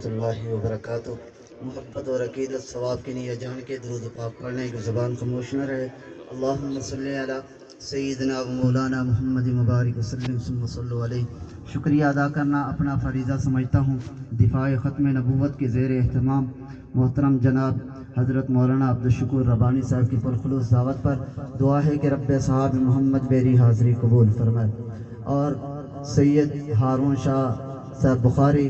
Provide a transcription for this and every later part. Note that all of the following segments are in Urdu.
ورحمۃ اللہ وبرکاتہ۔ محبت اور عقیدت ثواب کی نیت جان کے درود پاک پڑھنے کی زبان خاموش نہ رہے۔ اللہم صلی علی سیدنا و مولانا محمد مبارک وسلم ثم صلو علیہ۔ شکریہ ادا کرنا اپنا فریضہ سمجھتا ہوں۔ دفاع ختم نبوت کے زیر اہتمام محترم جناب حضرت مولانا عبدالشکور ربانی صاحب کی پرخلوص دعوت پر دعا ہے کہ رب صاحب محمد میری حاضری قبول فرمائے، اور سید ہارون شاہ صاحب بخاری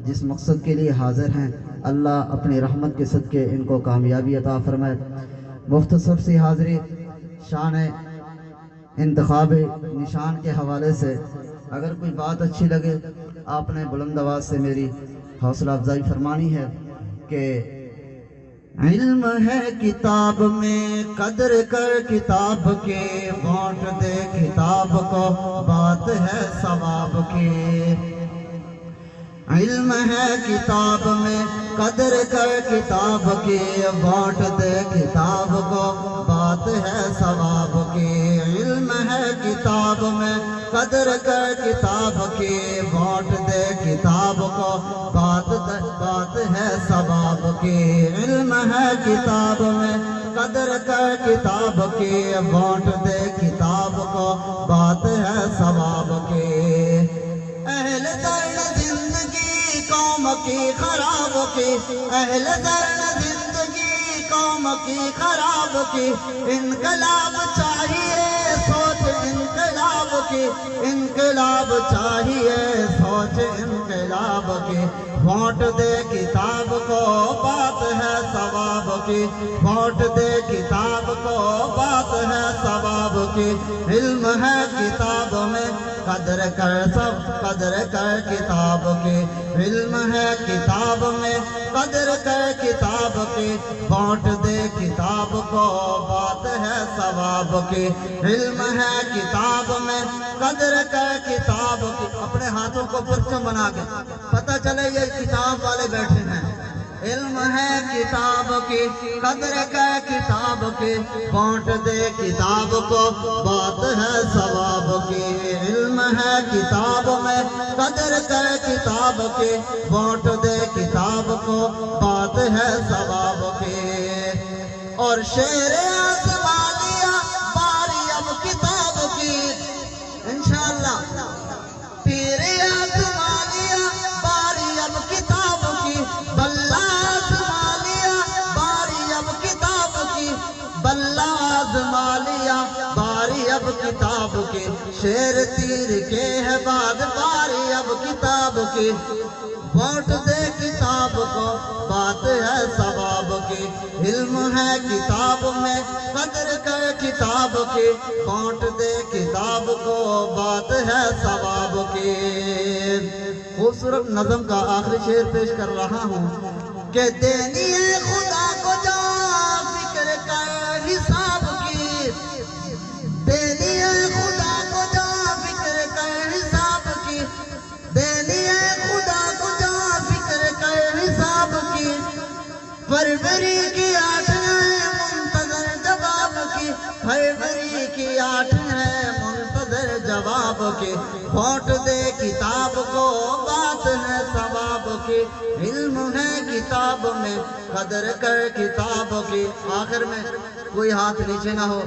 جس مقصد کے لیے حاضر ہیں، اللہ اپنی رحمت کے صدقے ان کو کامیابی عطا فرمائے۔ مختصر سی حاضری شان انتخاب نشان کے حوالے سے اگر کوئی بات اچھی لگے آپ نے بلند آواز سے میری حوصلہ افزائی فرمانی ہے کہ علم ہے کتاب میں قدر کر کتاب کے، بانٹ دے کتاب کو بات ہے ثواب کی۔ علم ہے کتاب میں قدر کر کتاب کی، بانٹ دے کتاب کو بات ہے ثواب کی۔ علم ہے کتاب میں قدر کر کتاب کی، بانٹ دے کتاب کو بات ہے ثواب کی۔ علم ہے کتاب میں قدر کر کتاب کی، بانٹ دے کتاب کو بات ہے ثواب کی۔ اہل درد زندگی قوم کی خراب کی، اہل درد زندگی قوم کی خراب کی، انقلاب چاہیے سوچ انقلاب کی، انقلاب چاہیے سوچ انقلاب کی۔ ووٹ دے کتاب کو بات ہے ثواب کی، ووٹ دے کتاب کو بات ہے ثواب کی۔ علم ہے کتاب میں قدر کر سب قدر کر کتاب کی، علم ہے کتاب میں قدر کر کتاب کی، بانٹ دے کتاب کو بات ہے ثواب کی۔ علم ہے کتاب میں قدر کر کتاب کی۔ اپنے ہاتھوں کو پرچم بنا کے پتہ چلے یہ کتاب والے بیٹھے ہیں۔ علم ہے کتاب کی قدر کر کتاب کی، بانٹ دے کتاب کو بات ہے ثواب کی۔ علم ہے کتاب میں قدر کر کتاب کی، بانٹ دے کتاب کو بات ہے ثواب کی۔ اور شیر آسمانیہ باری اب کتاب کی، انشاءاللہ پیر آسمانیہ باری اب کتاب کی، بلہ آسمانیہ باری اب کتاب کی، بلہ آسمانیہ باری اب کتاب کی۔ شیر تیر کے ہے بعد باری اب کتاب کی، ووٹ دے کتاب کو بات ہے ثواب کی۔ علم ہے کتاب میں قدر کر کتاب کی، ووٹ دے کتاب کو بات ہے ثواب کی۔ خوبصورت نظم کا آخری شعر پیش کر رہا ہوں کہ دینی ہے خدا کو جا فکر کر حساب کی، دینی ہے خدا کو جا فکر کر حساب کی، دینی ہے خدا کو جا فکر کر حساب کی۔ فروری کی 8 ہے منتظر جواب کی، فروری کی 8 ہے منتظر جواب کی۔ ووٹ دے کتاب کو بات ہے ثواب کی، علم ہے کتاب میں قدر کر کتاب کی۔ آخر میں کوئی ہاتھ نیچے نہ ہو،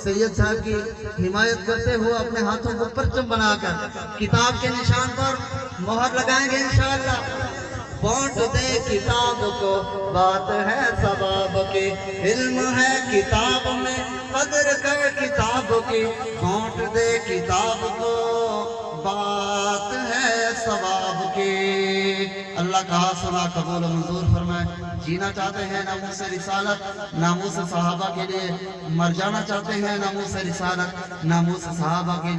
سید صاحب کی حمایت کرتے ہوئے اپنے ہاتھوں کو پرچم بنا کر کتاب کے نشان پر مہر لگائیں گے انشاءاللہ۔ ووٹ دے کتاب کو بات ہے ثواب کی، علم ہے کتاب میں قدر کر کتاب کی، ووٹ دے کتاب کو بات ہے ثواب کی۔ اللہ کا سنا قبول و منظور فرمائے۔ جینا چاہتے ہیں ناموس رسالت، ناموس صحابہ کے لیے، مر جانا چاہتے ہیں ناموس رسالت، ناموس صحابہ کے لیے۔